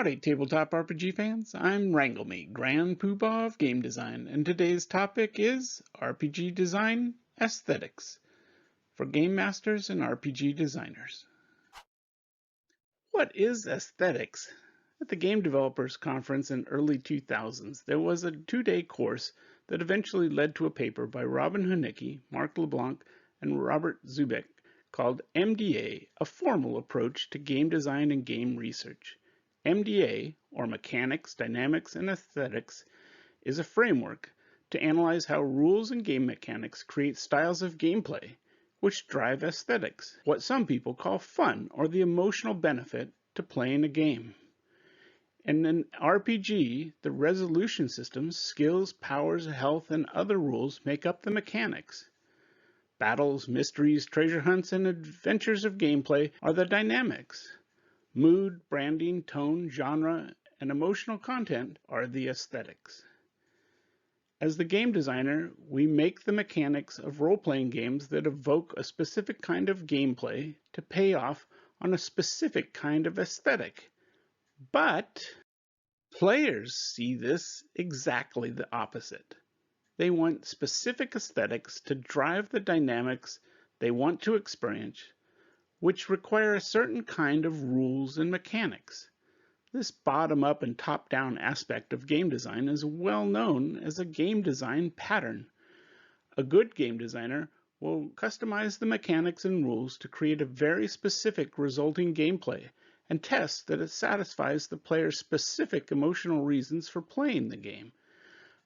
Howdy Tabletop RPG fans, I'm Wrangleme, Grand Poobah of Game Design, and today's topic is RPG Design Aesthetics for Game Masters and RPG Designers. What is aesthetics? At the Game Developers Conference in early 2000s, there was a two-day course that eventually led to a paper by Robin Hunicki, Mark LeBlanc, and Robert Zubek called MDA, a formal approach to game design and game research. MDA, or Mechanics, Dynamics, and Aesthetics, is a framework to analyze how rules and game mechanics create styles of gameplay, which drive aesthetics, what some people call fun or the emotional benefit to playing a game. In an RPG, the resolution systems, skills, powers, health, and other rules make up the mechanics. Battles, mysteries, treasure hunts, and adventures of gameplay are the dynamics. Mood, branding, tone, genre, and emotional content are the aesthetics. As the game designer, we make the mechanics of role-playing games that evoke a specific kind of gameplay to pay off on a specific kind of aesthetic. But players see this exactly the opposite. They want specific aesthetics to drive the dynamics they want to experience, which require a certain kind of rules and mechanics. This bottom-up and top-down aspect of game design is well known as a game design pattern. A good game designer will customize the mechanics and rules to create a very specific resulting gameplay and test that it satisfies the player's specific emotional reasons for playing the game.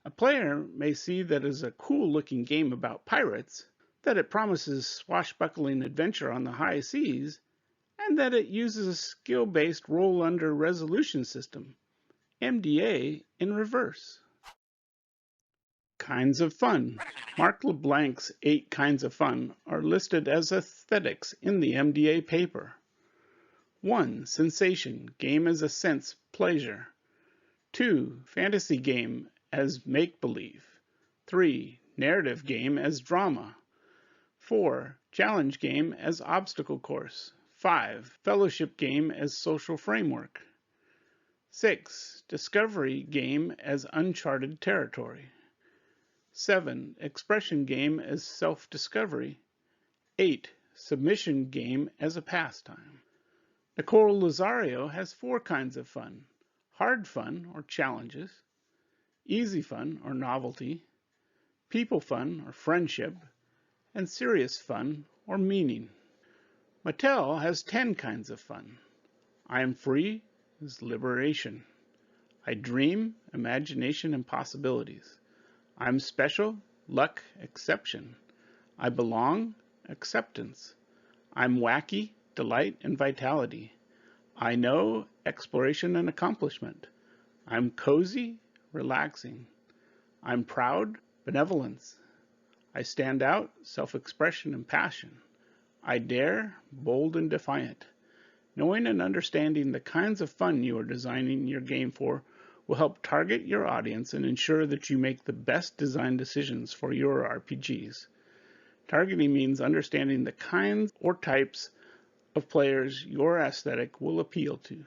A player may see that as a cool-looking game about pirates, that it promises swashbuckling adventure on the high seas, and that it uses a skill-based roll-under resolution system, MDA in reverse. Kinds of fun. Mark LeBlanc's 8 kinds of fun are listed as aesthetics in the MDA paper. 1. Sensation, game as a sense, pleasure. 2. Fantasy game as make-believe. 3. Narrative game as drama. 4. Challenge game as obstacle course. 5. Fellowship game as social framework. 6. Discovery game as uncharted territory. 7. Expression game as self-discovery. 8. Submission game as a pastime. Nicole Lazario has 4 kinds of fun: hard fun or challenges, easy fun or novelty, people fun or friendship, and serious fun or meaning. Mattel has 10 kinds of fun. I am free is liberation. I dream, imagination and possibilities. I'm special, luck, exception. I belong, acceptance. I'm wacky, delight and vitality. I know, exploration and accomplishment. I'm cozy, relaxing. I'm proud, benevolence. I stand out, self-expression and passion. I dare, bold and defiant. Knowing and understanding the kinds of fun you are designing your game for will help target your audience and ensure that you make the best design decisions for your RPGs. Targeting means understanding the kinds or types of players your aesthetic will appeal to.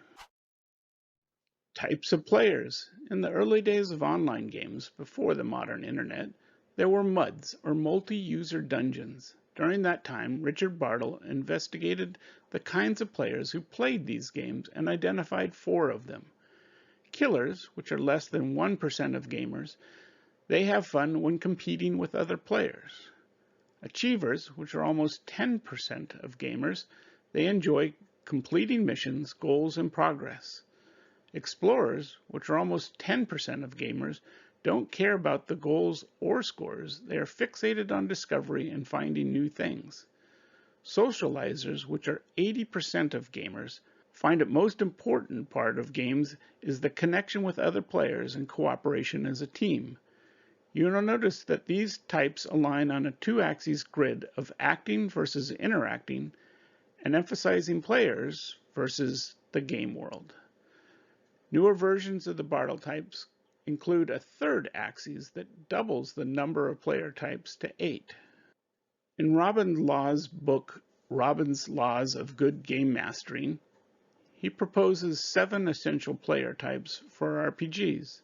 Types of players. In the early days of online games, before the modern internet, there were MUDs, or multi-user dungeons. During that time, Richard Bartle investigated the kinds of players who played these games and identified 4 of them. Killers, which are less than 1% of gamers, they have fun when competing with other players. Achievers, which are almost 10% of gamers, they enjoy completing missions, goals, and progress. Explorers, which are almost 10% of gamers, don't care about the goals or scores. They are fixated on discovery and finding new things. Socializers, which are 80% of gamers, find it most important part of games is the connection with other players and cooperation as a team. You'll notice that these types align on a 2-axis grid of acting versus interacting and emphasizing players versus the game world. Newer versions of the Bartle types include a 3rd axis that doubles the number of player types to 8. In Robin Law's book, Robin's Laws of Good Game Mastering, he proposes 7 essential player types for RPGs.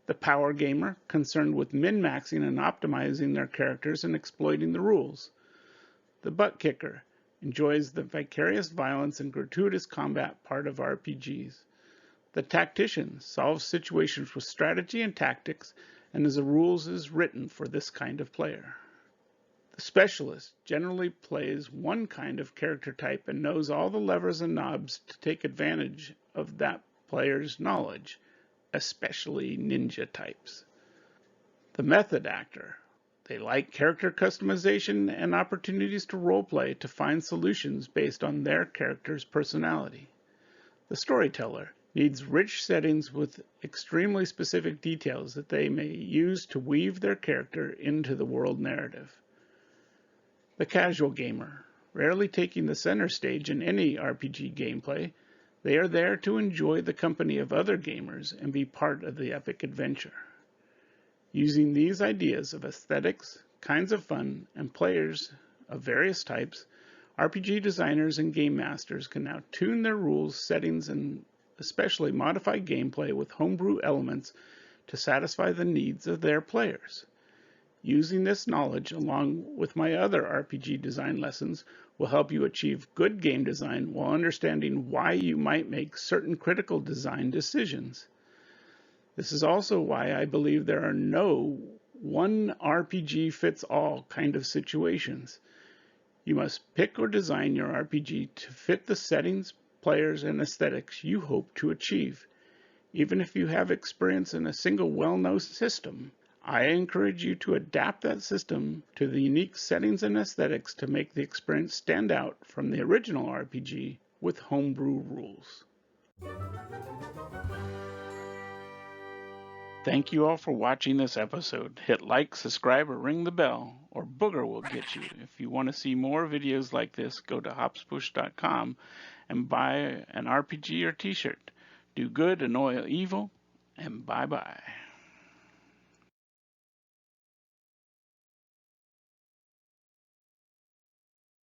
The power gamer, concerned with min-maxing and optimizing their characters and exploiting the rules. The butt kicker, enjoys the vicarious violence and gratuitous combat part of RPGs. The tactician, solves situations with strategy and tactics, and as the rules is written for this kind of player. The specialist generally plays one kind of character type and knows all the levers and knobs to take advantage of that player's knowledge, especially ninja types. The method actor. They like character customization and opportunities to roleplay to find solutions based on their character's personality. The storyteller needs rich settings with extremely specific details that they may use to weave their character into the world narrative. The casual gamer, rarely taking the center stage in any RPG gameplay, they are there to enjoy the company of other gamers and be part of the epic adventure. Using these ideas of aesthetics, kinds of fun, and players of various types, RPG designers and game masters can now tune their rules, settings, and especially modify gameplay with homebrew elements to satisfy the needs of their players. Using this knowledge along with my other RPG design lessons will help you achieve good game design while understanding why you might make certain critical design decisions. This is also why I believe there are no one RPG fits all kind of situations. You must pick or design your RPG to fit the settings, players, and aesthetics you hope to achieve. Even if you have experience in a single well-known system, I encourage you to adapt that system to the unique settings and aesthetics to make the experience stand out from the original RPG with homebrew rules. Thank you all for watching this episode. Hit like, subscribe, or ring the bell, or Booger will get you. If you want to see more videos like this, go to hopspush.com and buy an RPG or t-shirt. Do good, annoy evil, and bye-bye.